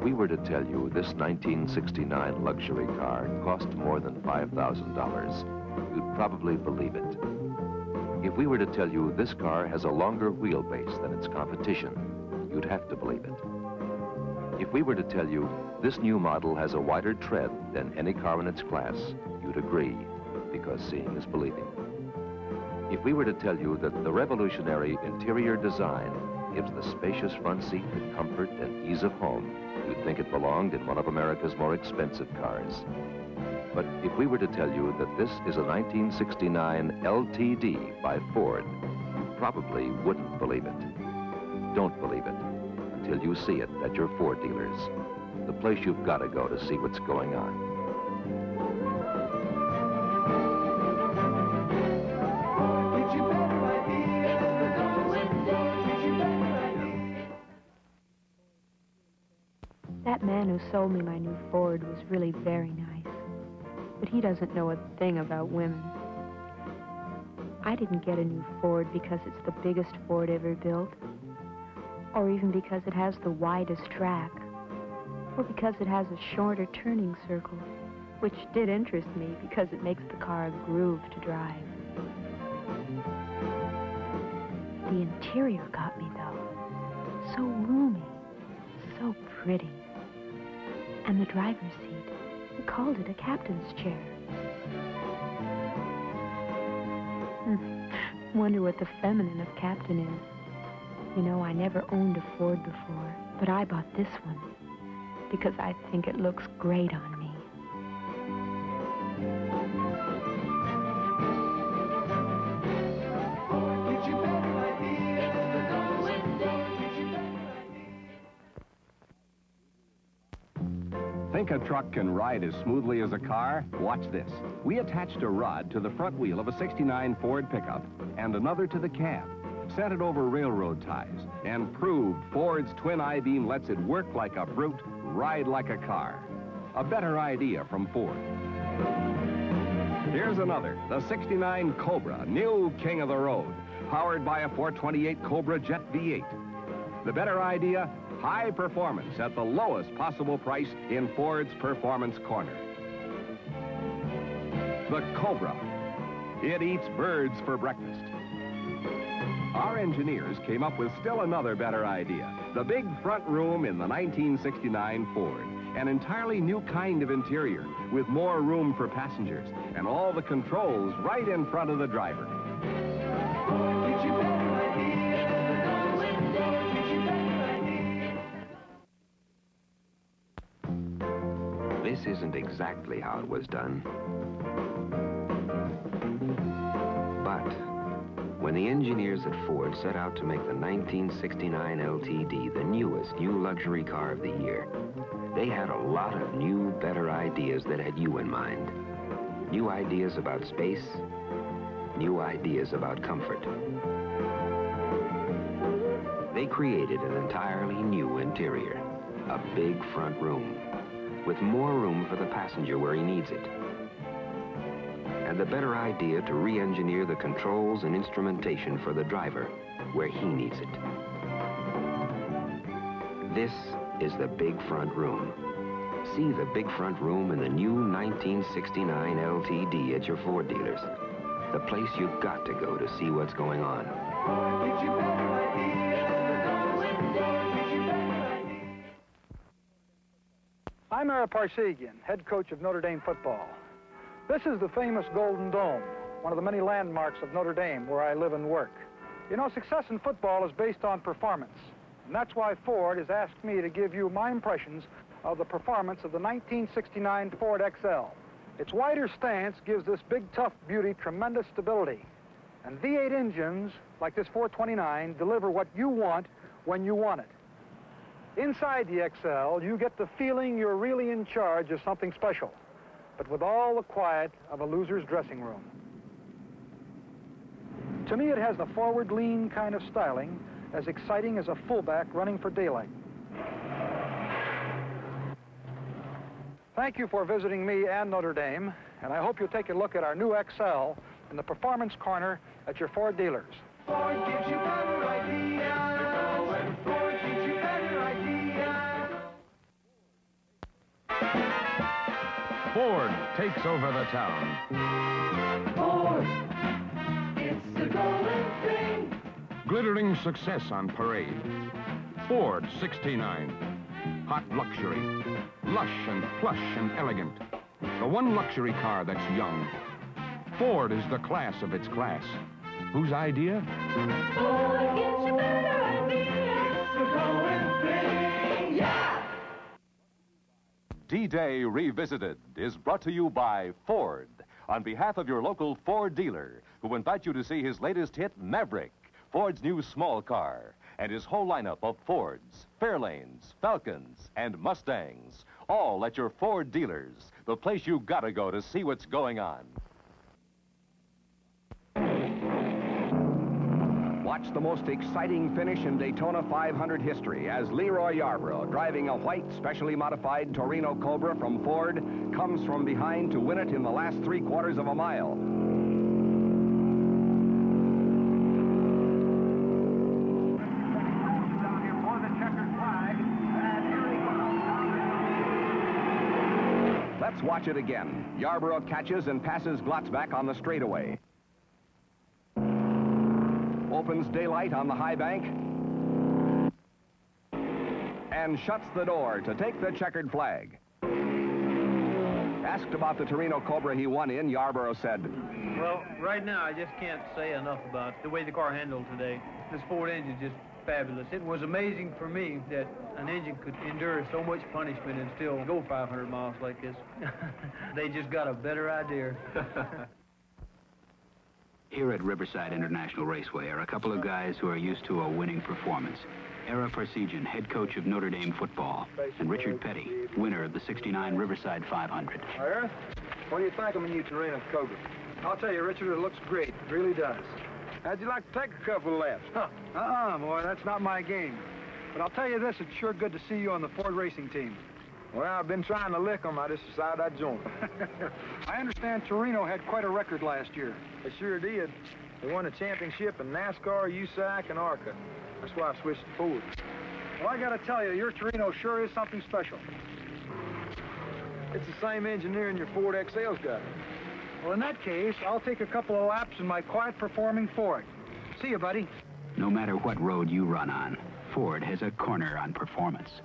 we were to tell you this 1969 luxury car cost more than $5,000, you'd probably believe it. If we were to tell you this car has a longer wheelbase than its competition, you'd have to believe it. If we were to tell you this new model has a wider tread than any car in its class, you'd agree, because seeing is believing. If we were to tell you that the revolutionary interior design gives the spacious front seat the comfort and ease of home, you'd think it belonged in one of America's more expensive cars. But if we were to tell you that this is a 1969 LTD by Ford, you probably wouldn't believe it. Don't believe it until you see it at your Ford dealers, the place you've got to go to see what's going on. That man who sold me my new Ford was really very nice, but he doesn't know a thing about women. I didn't get a new Ford because it's the biggest Ford ever built, or even because it has the widest track, or because it has a shorter turning circle, which did interest me because it makes the car a groove to drive. The interior got me, though. So roomy, so pretty. And the driver's seat, we called it a captain's chair. Wonder what the feminine of captain is. You know, I never owned a Ford before, but I bought this one because I think it looks great on me. Think a truck can ride as smoothly as a car? Watch this. We attached a rod to the front wheel of a '69 Ford pickup and another to the cab, sent it over railroad ties, and proved Ford's twin I-beam lets it work like a brute, ride like a car. A better idea from Ford. Here's another, the '69 Cobra, new king of the road, powered by a 428 Cobra Jet V8. The better idea? High performance at the lowest possible price in Ford's Performance Corner. The Cobra. It eats birds for breakfast. Our engineers came up with still another better idea. The big front room in the 1969 Ford. An entirely new kind of interior with more room for passengers and all the controls right in front of the driver. This isn't exactly how it was done. But when the engineers at Ford set out to make the 1969 LTD the newest new luxury car of the year, they had a lot of new, better ideas that had you in mind. New ideas about space, new ideas about comfort. They created an entirely new interior, a big front room, with more room for the passenger where he needs it. And the better idea to re-engineer the controls and instrumentation for the driver where he needs it. This is the big front room. See the big front room in the new 1969 LTD at your Ford dealers. The place you've got to go to see what's going on. I'm Ara Parseghian, head coach of Notre Dame football. This is the famous Golden Dome, one of the many landmarks of Notre Dame where I live and work. You know, success in football is based on performance, and that's why Ford has asked me to give you my impressions of the performance of the 1969 Ford XL. Its wider stance gives this big, tough beauty tremendous stability, and V8 engines, like this 429, deliver what you want when you want it. Inside the XL, you get the feeling you're really in charge of something special, but with all the quiet of a loser's dressing room. To me, it has the forward lean kind of styling, as exciting as a fullback running for daylight. Thank you for visiting me and Notre Dame, and I hope you'll take a look at our new XL in the Performance Corner at your Ford dealers. Ford gives you better ideas. Ford gives you better ideas. Ford takes over the town. Ford, it's the golden thing. Glittering success on parade. Ford 69. Hot luxury. Lush and plush and elegant. The one luxury car that's young. Ford is the class of its class. Whose idea? Ford gives you better ideas. It's the golden thing, yeah! D-Day Revisited is brought to you by Ford, on behalf of your local Ford dealer, who invite you to see his latest hit, Maverick, Ford's new small car, and his whole lineup of Fords, Fairlanes, Falcons, and Mustangs, all at your Ford dealers, the place you gotta go to see what's going on. Watch the most exciting finish in Daytona 500 history as Leroy Yarborough, driving a white, specially modified Torino Cobra from Ford, comes from behind to win it in the last 3/4 of a mile. Let's watch it again. Yarborough catches and passes Glotzback on the straightaway. Opens daylight on the high bank and shuts the door to take the checkered flag. Asked about the Torino Cobra he won in, Yarborough said, Well, right now I just can't say enough about the way the car handled today. This Ford engine is just fabulous. It was amazing for me that an engine could endure so much punishment and still go 500 miles like this. They just got a better idea. Here at Riverside International Raceway are a couple of guys who are used to a winning performance. Era Parsegian, head coach of Notre Dame football, and Richard Petty, winner of the '69 Riverside 500. Ira, what do you think of my new Torino Cobra? I'll tell you, Richard, it looks great. It really does. How'd you like to take a couple of laps? Boy, that's not my game. But I'll tell you this, it's sure good to see you on the Ford racing team. Well, I've been trying to lick them. I just decided I'd join. I understand Torino had quite a record last year. They sure did. They won the championship in NASCAR, USAC, and ARCA. That's why I switched to Ford. Well, I gotta tell you, your Torino sure is something special. It's the same engineering your Ford XL's got. Well, in that case, I'll take a couple of laps in my quiet-performing Ford. See you, buddy. No matter what road you run on, Ford has a corner on performance.